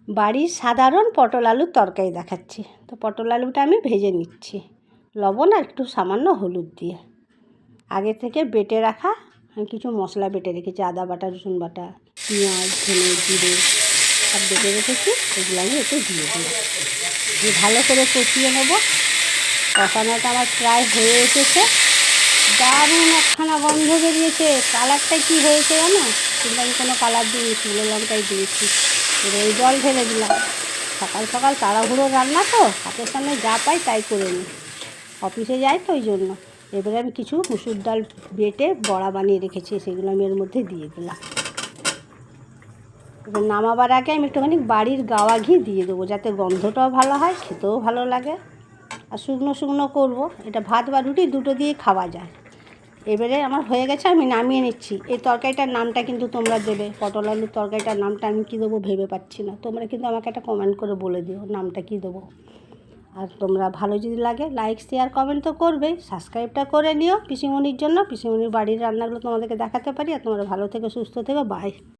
বাড়ির সাধারণ পটল আলুর তরকারি দেখাচ্ছি। তো পটল আলুটা আমি ভেজে নিচ্ছি লবণ আর একটু সামান্য হলুদ দিয়ে। আগে থেকে বেটে রাখা আমি কিছু মশলা বেটে রেখেছি, আদা বাটা, রসুন বাটা, পেঁয়াজ, ধনে, জিরে সব বেটে রেখেছি। এগুলো আমি একটু দিয়ে দিই, দিয়ে ভালো করে কষিয়ে নেবো। কষানোটা আমার প্রায় হয়ে এসেছে। দারুণ একখানা গন্ধ বেরিয়েছে। কালারটা কী হয়েছে জানো? কিন্তু আমি কোনো কালার দিইনি, শুকনো লঙ্কাই দিয়েছি। এবার এই জল ঢেলে দিলাম। সকাল সকাল তাড়াহুড়ো রান্না তো, হাতের সামনে যা পাই তাই করে নিই, অফিসে যাই তো ওই জন্য। এবারে আমি কিছু মুসুর ডাল বেটে বড়া বানিয়ে রেখেছি, সেগুলো আমি এর মধ্যে দিয়ে দিলাম। এবার নামাবার আগে আমি একটুখানি বাড়ির গাওয়া ঘি দিয়ে দেবো, যাতে গন্ধটাও ভালো হয়, খেতেও ভালো লাগে। আর শুকনো শুকনো করবো, এটা ভাত বা রুটি দুটো দিয়ে খাওয়া যায়। এবারে আমার হয়ে গেছে, আমি নামিয়ে নিচ্ছি। এই তরকারিটার নামটা কিন্তু তোমরা দেবে, পটল আলুর তরকারিটার নামটা আমি কী দেবো ভেবে পাচ্ছি না। তোমরা কিন্তু আমাকে একটা কমেন্ট করে বলে দিও নামটা কী দেবো। আর তোমরা ভালো যদি লাগে লাইক, শেয়ার, কমেন্ট তো করবেই। সাবস্ক্রাইবটা করে নিও পিসিমণির জন্য। পিসিমণির বাড়ির রান্নাগুলো তোমাদেরকে দেখাতে পারি। আর তোমরা ভালো থেকে সুস্থ থেকো। বাই।